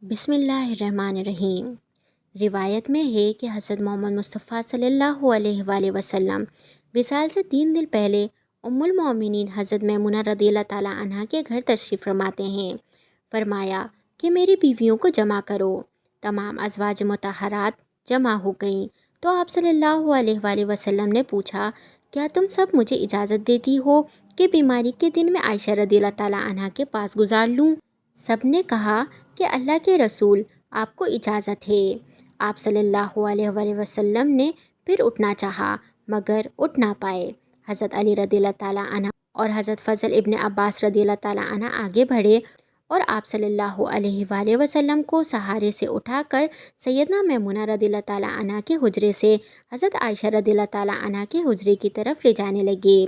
بسم اللہ الرحمن الرحیم۔ روایت میں ہے کہ حضرت محمد مصطفیٰ صلی اللہ علیہ وآلہ وسلم وصال سے 3 دن پہلے ام المومنین حضرت میمونہ رضی اللہ تعالیٰ عنہا کے گھر تشریف فرماتے ہیں۔ فرمایا کہ میری بیویوں کو جمع کرو۔ تمام ازواج مطہرات جمع ہو گئیں تو آپ صلی اللہ علیہ وآلہ وسلم نے پوچھا، کیا تم سب مجھے اجازت دیتی ہو کہ بیماری کے دن میں عائشہ رضی اللہ تعالیٰ عنہا کے پاس گزار لوں؟ سب نے کہا کہ اللہ کے رسول، آپ کو اجازت ہے۔ آپ صلی اللہ علیہ وآلہ وسلم نے پھر اٹھنا چاہا مگر اٹھ نہ پائے۔ حضرت علی رضی اللہ تعالیٰ عنہ اور حضرت فضل ابن عباس رضی اللہ تعالیٰ عنہ آگے بڑھے اور آپ صلی اللہ علیہ وآلہ وسلم کو سہارے سے اٹھا کر سیدنا میمونہ رضی اللہ تعالیٰ عنہ کے حجرے سے حضرت عائشہ رضی اللہ تعالیٰ عنہ کے حجرے کی طرف لے جانے لگے۔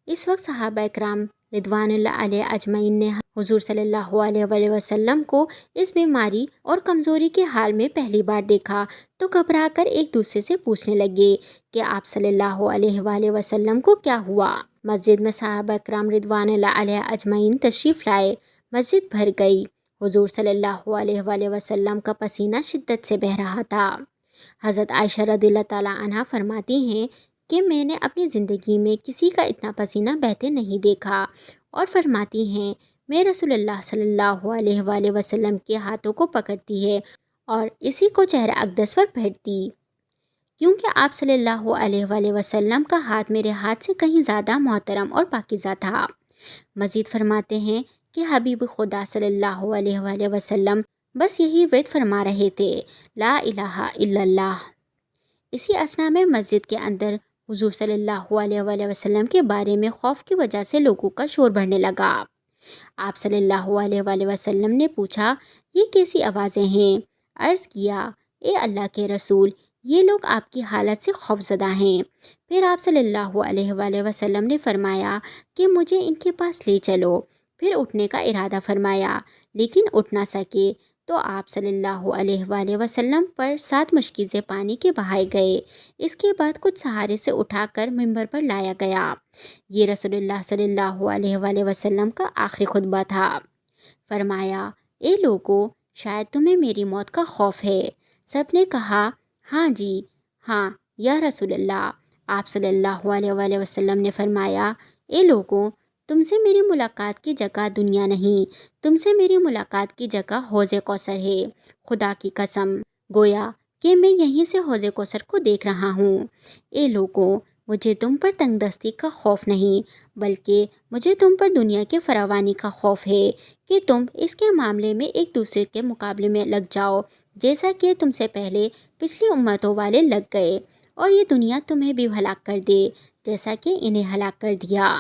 اس وقت صحابہ اکرام رضوان اللہ علیہ اجمعین نے حضور صلی اللہ علیہ وآلہ وسلم کو اس بیماری اور کمزوری کے حال میں پہلی بار دیکھا تو گھبرا کر ایک دوسرے سے پوچھنے لگے کہ آپ صلی اللہ علیہ وآلہ وسلم کو کیا ہوا۔ مسجد میں صحابہ اکرام رضوان اللہ علیہ اجمعین تشریف لائے۔ مسجد بھر گئی۔ حضور صلی اللہ علیہ وآلہ وسلم کا پسینہ شدت سے بہہ رہا تھا۔ حضرت عائشہ رضی اللہ تعالیٰ عنہا فرماتی ہیں کہ میں نے اپنی زندگی میں کسی کا اتنا پسینہ بہتے نہیں دیکھا، اور فرماتی ہیں میں رسول اللہ صلی اللہ علیہ وآلہ وسلم کے ہاتھوں کو پکڑتی ہے اور اسی کو چہرہ اقدس پر پھیرتی، کیونکہ آپ صلی اللہ علیہ وآلہ وسلم کا ہاتھ میرے ہاتھ سے کہیں زیادہ محترم اور پاکیزہ تھا۔ مزید فرماتے ہیں کہ حبیب خدا صلی اللہ علیہ وآلہ وسلم بس یہی ورد فرما رہے تھے، لا الہ الا اللہ۔ اسی اثنا میں مسجد کے اندر حضور صلی اللہ علیہ وآلہ وسلم کے بارے میں خوف کی وجہ سے لوگوں کا شور بڑھنے لگا۔ آپ صلی اللہ علیہ وآلہ وسلم نے پوچھا، یہ کیسی آوازیں ہیں؟ عرض کیا، اے اللہ کے رسول، یہ لوگ آپ کی حالت سے خوف زدہ ہیں۔ پھر آپ صلی اللہ علیہ وآلہ وسلم نے فرمایا کہ مجھے ان کے پاس لے چلو۔ پھر اٹھنے کا ارادہ فرمایا لیکن اٹھ نہ سکے تو آپ صلی اللہ علیہ وآلہ وسلم پر 7 مشکیزیں پانی کے بہائے گئے۔ اس کے بعد کچھ سہارے سے اٹھا کر ممبر پر لایا گیا۔ یہ رسول اللہ صلی اللہ علیہ وآلہ وسلم کا آخری خطبہ تھا۔ فرمایا، اے لوگو، شاید تمہیں میری موت کا خوف ہے۔ سب نے کہا، ہاں جی، ہاں یا رسول اللہ۔ آپ صلی اللہ علیہ وآلہ وسلم نے فرمایا، اے لوگو، تم سے میری ملاقات کی جگہ دنیا نہیں، تم سے میری ملاقات کی جگہ حوض کوثر ہے۔ خدا کی قسم، گویا کہ میں یہیں سے حوض کوثر کو دیکھ رہا ہوں۔ اے لوگو، مجھے تم پر تنگ دستی کا خوف نہیں، بلکہ مجھے تم پر دنیا کے فراوانی کا خوف ہے کہ تم اس کے معاملے میں ایک دوسرے کے مقابلے میں لگ جاؤ، جیسا کہ تم سے پہلے پچھلی امتوں والے لگ گئے، اور یہ دنیا تمہیں بھی ہلاک کر دے جیسا کہ انہیں ہلاک کر دیا۔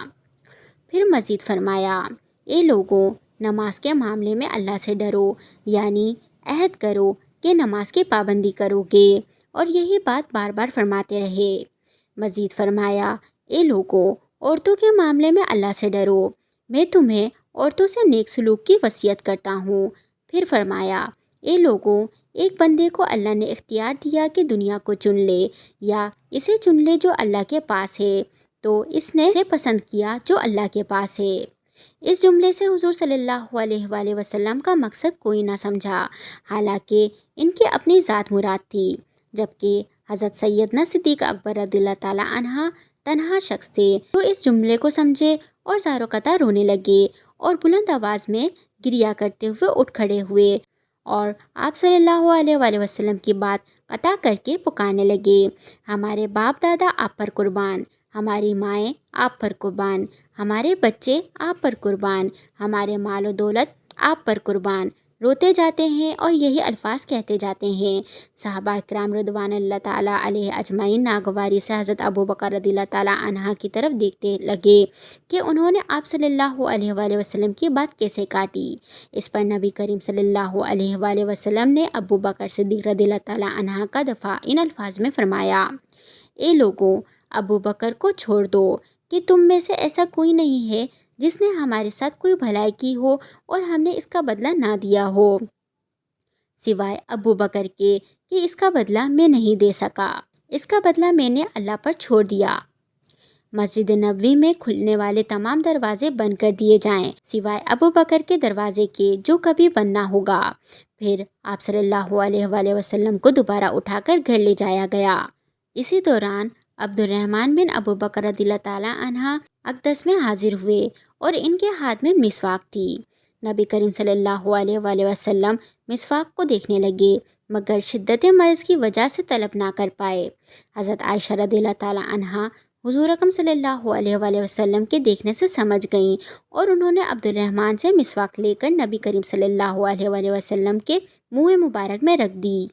پھر مزید فرمایا، اے لوگوں، نماز کے معاملے میں اللہ سے ڈرو، یعنی عہد کرو کہ نماز کی پابندی کرو گے، اور یہی بات بار بار فرماتے رہے۔ مزید فرمایا، اے لوگوں، عورتوں کے معاملے میں اللہ سے ڈرو، میں تمہیں عورتوں سے نیک سلوک کی وصیت کرتا ہوں۔ پھر فرمایا، اے لوگوں، ایک بندے کو اللہ نے اختیار دیا کہ دنیا کو چن لے یا اسے چن لے جو اللہ کے پاس ہے، تو اس نے اسے پسند کیا جو اللہ کے پاس ہے۔ اس جملے سے حضور صلی اللہ علیہ وآلہ وسلم کا مقصد کوئی نہ سمجھا، حالانکہ ان کی اپنی ذات مراد تھی، جبکہ حضرت سیدنا صدیق اکبر رضی اللہ تعالیٰ عنہ تنہا شخص تھے جو اس جملے کو سمجھے اور زار قطع رونے لگے اور بلند آواز میں گریہ کرتے ہوئے اٹھ کھڑے ہوئے اور آپ صلی اللہ علیہ وآلہ وسلم کی بات قطع کر کے پکارنے لگے، ہمارے باپ دادا آپ پر قربان، ہماری مائیں آپ پر قربان، ہمارے بچے آپ پر قربان، ہمارے مال و دولت آپ پر قربان۔ روتے جاتے ہیں اور یہی الفاظ کہتے جاتے ہیں۔ صحابہ اکرام رضوان اللہ تعالیٰ علیہ اجمعین ناگواری سے حضرت ابو بکر رضی اللہ تعالیٰ عنہ کی طرف دیکھتے لگے کہ انہوں نے آپ صلی اللہ علیہ وآلہ وسلم کی بات کیسے کاٹی۔ اس پر نبی کریم صلی اللہ علیہ وآلہ وسلم نے ابو بکر صدیق رضی اللہ تعالیٰ عنہ کا دفاع ان الفاظ میں فرمایا، اے لوگوں، ابو بکر کو چھوڑ دو کہ تم میں سے ایسا کوئی نہیں ہے جس نے ہمارے ساتھ کوئی بھلائی کی ہو اور ہم نے اس کا بدلہ نہ دیا ہو، سوائے ابو بکر کے کہ اس کا بدلہ میں نہیں دے سکا، اس کا بدلہ میں نے اللہ پر چھوڑ دیا۔ مسجد نبوی میں کھلنے والے تمام دروازے بند کر دیے جائیں سوائے ابو بکر کے دروازے کے جو کبھی بند نہ ہوگا۔ پھر آپ صلی اللہ علیہ وآلہ وسلم کو دوبارہ اٹھا کر گھر لے جایا گیا۔ اسی دوران عبد الرحمن بن ابو بکر رضی اللہ تعالیٰ عنہ اقدس میں حاضر ہوئے اور ان کے ہاتھ میں مسواک تھی۔ نبی کریم صلی اللہ علیہ وآلہ وسلم مسواک کو دیکھنے لگے مگر شدت مرض کی وجہ سے طلب نہ کر پائے۔ حضرت عائشہ رضی اللہ تعالیٰ عنہ حضور اکرم صلی اللہ علیہ وآلہ وسلم کے دیکھنے سے سمجھ گئیں اور انہوں نے عبد الرحمن سے مسواک لے کر نبی کریم صلی اللہ علیہ وآلہ وسلم کے منہ مبارک میں رکھ دی،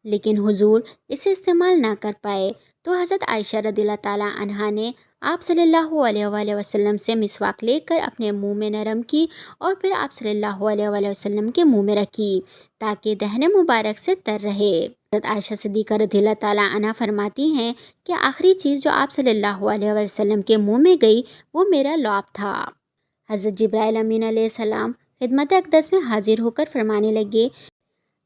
لیکن حضور اسے استعمال نہ کر پائے تو حضرت عائشہ رضی اللہ تعالیٰ عنہا نے آپ صلی اللہ علیہ وآلہ وسلم سے مسواک لے کر اپنے منہ میں نرم کی اور پھر آپ صلی اللہ علیہ وآلہ وسلم کے منہ میں رکھی تاکہ دہن مبارک سے تر رہے۔ حضرت عائشہ صدیقہ رضی اللہ تعالیٰ عنہ فرماتی ہیں کہ آخری چیز جو آپ صلی اللہ علیہ وسلم کے منہ میں گئی وہ میرا لعاب تھا۔ حضرت جبرائیل امین علیہ السلام خدمت اقدس میں حاضر ہو کر فرمانے لگے،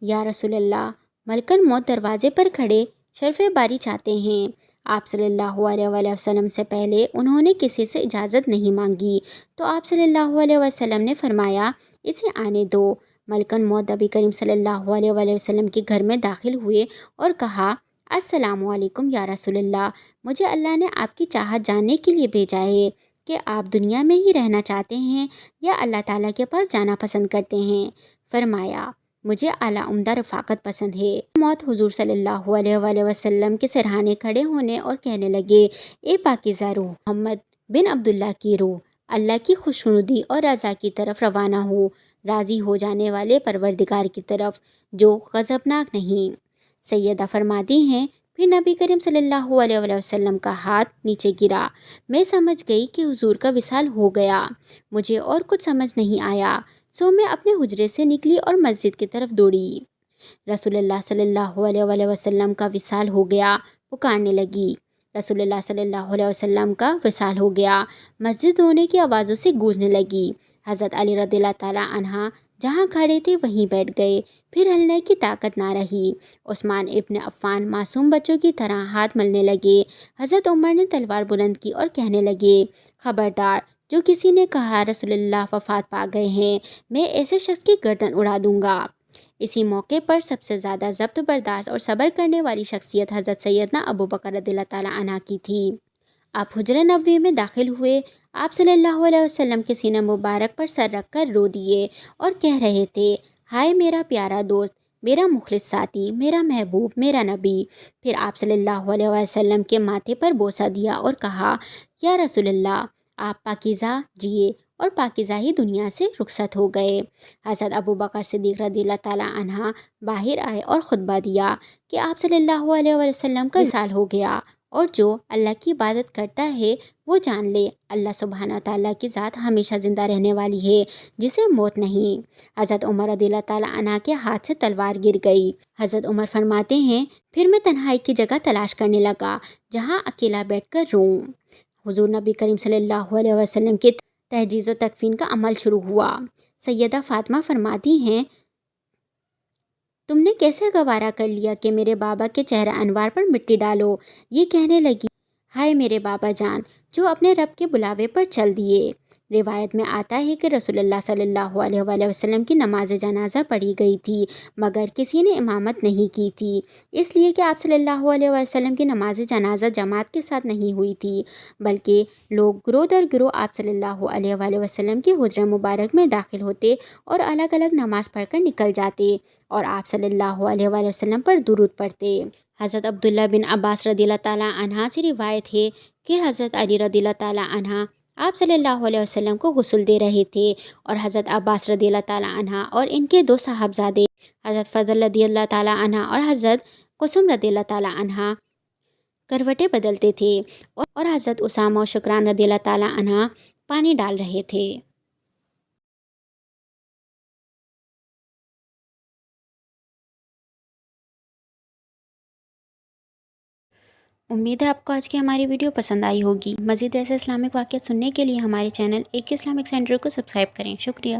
یا رسول اللہ، ملکن موت دروازے پر کھڑے شرف باری چاہتے ہیں۔ آپ صلی اللہ علیہ وآلہ وسلم سے پہلے انہوں نے کسی سے اجازت نہیں مانگی تو آپ صلی اللہ علیہ وسلم نے فرمایا اسے آنے دو۔ ملکن موت نبی کریم صلی اللہ علیہ وآلہ وسلم کے گھر میں داخل ہوئے اور کہا، السلام علیکم یا رسول اللہ، مجھے اللہ نے آپ کی چاہت جاننے کے لیے بھیجا ہے کہ آپ دنیا میں ہی رہنا چاہتے ہیں یا اللہ تعالیٰ کے پاس جانا پسند کرتے ہیں۔ فرمایا، مجھے اعلیٰ عمدہ رفاقت پسند ہے۔ موت حضور صلی اللہ علیہ وآلہ وسلم کے سرہانے کھڑے ہونے اور کہنے لگے، اے پاکیزہ روح، محمد بن عبداللہ کی روح، اللہ کی خوشنودی اور رضا کی طرف روانہ ہو، راضی ہو جانے والے پروردگار کی طرف جو غضبناک نہیں۔ سیدہ فرماتی ہیں، پھر نبی کریم صلی اللہ علیہ وآلہ وسلم کا ہاتھ نیچے گرا، میں سمجھ گئی کہ حضور کا وصال ہو گیا، مجھے اور کچھ سمجھ نہیں آیا، سو میں اپنے حجرے سے نکلی اور مسجد کی طرف دوڑی۔ رسول اللہ صلی اللہ علیہ وآلہ وسلم کا وصال ہو گیا، پکارنے لگی، رسول اللہ صلی اللہ علیہ وسلم کا وصال ہو گیا، مسجد رونے کی آوازوں سے گونجنے لگی۔ حضرت علی رضی اللہ تعالیٰ عنہ جہاں کھڑے تھے وہیں بیٹھ گئے، پھر ہلنے کی طاقت نہ رہی۔ عثمان ابن عفان معصوم بچوں کی طرح ہاتھ ملنے لگے۔ حضرت عمر نے تلوار بلند کی اور کہنے لگے، خبردار، جو کسی نے کہا رسول اللہ وفات پا گئے ہیں، میں ایسے شخص کی گردن اڑا دوں گا۔ اسی موقع پر سب سے زیادہ ضبط برداشت اور صبر کرنے والی شخصیت حضرت سیدنا ابو بکر رضی اللہ تعالیٰ عنہ کی تھی۔ آپ حجرہ نبوی میں داخل ہوئے، آپ صلی اللہ علیہ وسلم کے سینہ مبارک پر سر رکھ کر رو دیے اور کہہ رہے تھے، ہائے میرا پیارا دوست، میرا مخلص ساتھی، میرا محبوب، میرا نبی۔ پھر آپ صلی اللہ علیہ وسلم کے ماتھے پر بوسہ دیا اور کہا، یا رسول اللہ، آپ پاکیزہ جیے اور پاکیزہ ہی دنیا سے رخصت ہو گئے۔ حضرت ابو بکر صدیق رضی اللہ تعالیٰ عنہ باہر آئے اور خطبہ دیا کہ آپ صلی اللہ علیہ وسلم کا وصال ہو گیا، اور جو اللہ کی عبادت کرتا ہے وہ جان لے اللہ سبحانہ تعالیٰ کی ذات ہمیشہ زندہ رہنے والی ہے جسے موت نہیں۔ حضرت عمر رضی اللہ تعالیٰ عنہ کے ہاتھ سے تلوار گر گئی۔ حضرت عمر فرماتے ہیں، پھر میں تنہائی کی جگہ تلاش کرنے لگا جہاں اکیلا بیٹھ کر روں۔ حضور نبی کریم صلی اللہ علیہ وسلم کی تجہیز و تکفین کا عمل شروع ہوا۔ سیدہ فاطمہ فرماتی ہیں، تم نے کیسے گوارا کر لیا کہ میرے بابا کے چہرہ انوار پر مٹی ڈالو؟ یہ کہنے لگی، ہائے میرے بابا جان جو اپنے رب کے بلاوے پر چل دیے۔ روایت میں آتا ہے کہ رسول اللہ صلی اللہ علیہ وآلہ وسلم کی نماز جنازہ پڑھی گئی تھی مگر کسی نے امامت نہیں کی تھی، اس لیے کہ آپ صلی اللہ علیہ وسلم کی نماز جنازہ جماعت کے ساتھ نہیں ہوئی تھی، بلکہ لوگ گروہ در گروہ آپ صلی اللہ علیہ وآلہ وسلم کے حجرہ مبارک میں داخل ہوتے اور الگ الگ نماز پڑھ کر نکل جاتے اور آپ صلی اللہ علیہ وآلہ وسلم پر درود پڑھتے۔ حضرت عبداللہ بن عباس رضی اللہ تعالیٰ عنہ سے روایت ہے کہ حضرت علی رضی اللہ تعالیٰ عنہ آپ صلی اللہ علیہ وسلم کو غسل دے رہے تھے اور حضرت عباس رضی اللہ تعالیٰ عنہ اور ان کے دو صاحبزادے حضرت فضل رضی اللہ تعالیٰ عنہ اور حضرت قسم رضی اللہ تعالیٰ عنہ کروٹیں بدلتے تھے اور حضرت اسامہ و شکران رضی اللہ تعالیٰ عنہ پانی ڈال رہے تھے۔ امید ہے آپ کو آج کی ہماری ویڈیو پسند آئی ہوگی۔ مزید ایسے اسلامک واقعات سننے کے لیے ہمارے چینل ایک اسلامک سینٹر کو سبسکرائب کریں۔ شکریہ۔